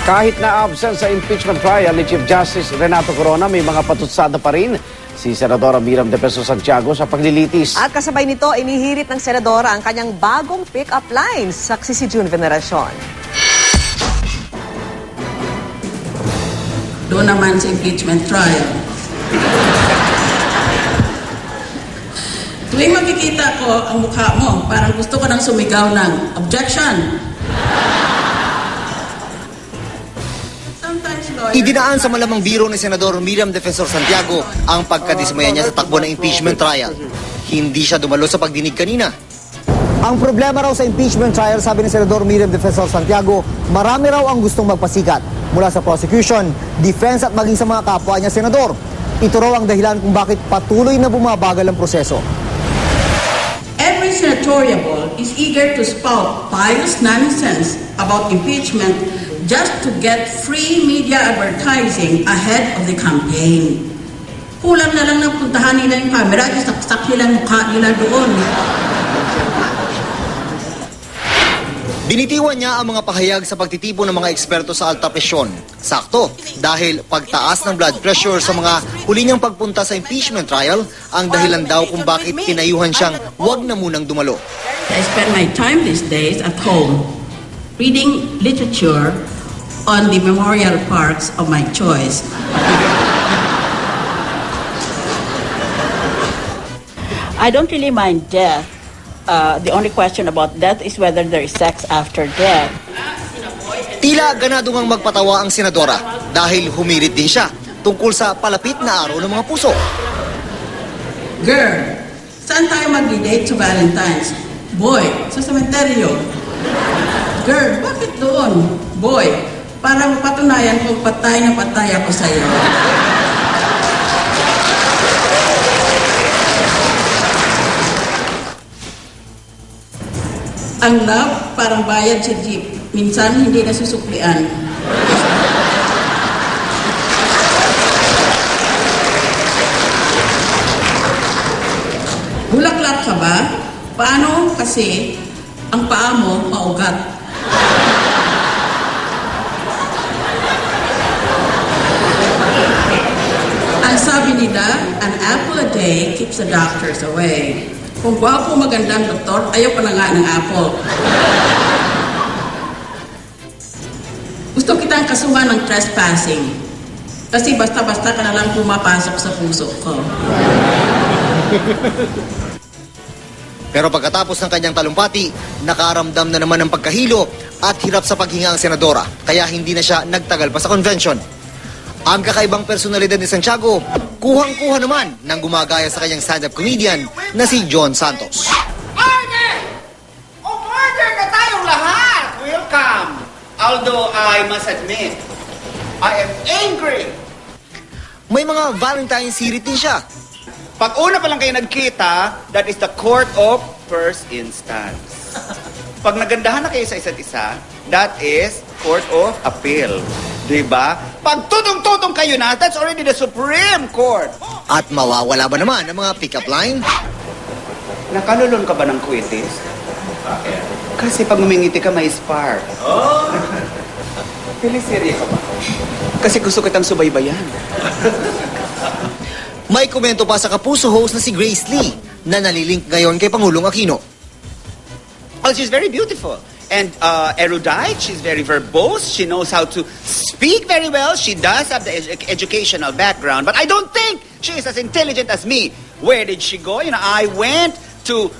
Kahit na absent sa impeachment trial ni Chief Justice Renato Corona, may mga patutsada pa rin si Senadora Miriam Defensor Santiago sa paglilitis. At kasabay nito, inihirit ng Senadora ang kanyang bagong pick-up lines. Saksi si June Veneracion. Doon naman sa impeachment trial. Tuwing makikita ko ang mukha mo, parang gusto ko nang sumigaw ng objection. Idinaan sa malamang biro ni Senador Miriam Defensor Santiago ang pagkadismaya niya sa takbo ng impeachment trial. Hindi siya dumalo sa pagdinig kanina. Ang problema raw sa impeachment trial, sabi ni Senador Miriam Defensor Santiago, marami raw ang gustong magpasikat mula sa prosecution, defense at maging sa mga kapwa niya senador. Ito raw ang dahilan kung bakit patuloy na bumabagal ang proseso. Every senatorial is eager to spout pious nonsense about impeachment just to get free media advertising ahead of the campaign. Kulang na lang na puntahan nila yung camera, isaksak nila ang mukha nila doon. Binitiwan niya ang mga pahayag sa pagtitipon ng mga eksperto sa alta presyon. Sakto, dahil pagtaas ng blood pressure sa mga huli niyang pagpunta sa impeachment trial ang dahilan daw kung bakit tinayuhan siyang wag na munang dumalo. I spend my time these days at home reading literature on the memorial parks of my choice. I don't really mind death. The only question about death is whether there is sex after death. Tila ganado ngang magpatawa ang senadora dahil humirit din siya tungkol sa palapit na araw ng mga puso. Girl, saan tayo mag-date sa Valentine's? Boy, sa sementeryo. Girl, bakit doon? Boy, para mapatunayan kung patay na patay ako sa'yo. Ang love, parang bayad sa jeep. Minsan, hindi nasusuklian. Bulaklak ka ba? Paano kasi ang paa mo maugat? Ang sabi nila, an apple a day keeps the doctors away. Kung gwapo magandang doktor, ayaw pa na nga ng apple. Gusto kitang kasuhan ng trespassing. Kasi basta-basta ka na lang pumapasok sa puso ko. Pero pagkatapos ng kanyang talumpati, nakaramdam na naman ng pagkahilo at hirap sa paghinga ang senadora. Kaya hindi na siya nagtagal pa sa convention. Ang kakaibang personalidad ni Santiago, kuhang-kuha naman ng gumagaya sa kanyang stand-up comedian na si John Santos. Order! Order na tayong lahat! Welcome! Although I must admit, I am angry. May mga Valentine's hirit din siya. Pag una pa lang kayo nagkita, that is the court of first instance. Pag nagandahan na kayo sa isa't isa, that is court of appeal. Diba? Pag tutong-tutong kayo na, that's already the Supreme Court. At mawawala ba naman ang mga pick-up line? Nakalulon ka ba ng kwitis? Kasi pag umingiti ka, may spark. Oh! Pilisirya ka ba? Kasi gusto kitang subaybayan. May komento pa sa Kapuso host na si Grace Lee na nalilink ngayon kay Pangulong Aquino. Oh, she's very beautiful. And erudite, she's very verbose, she knows how to speak very well, she does have the educational background, but I don't think she is as intelligent as me. Where did she go? You know, I went to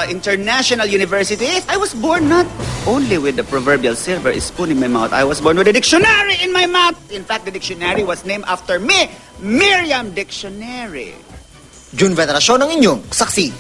international universities. I was born not only with the proverbial silver spoon in my mouth, I was born with a dictionary in my mouth. In fact, the dictionary was named after me, Miriam Dictionary. June Veneracion ang inyong saksi.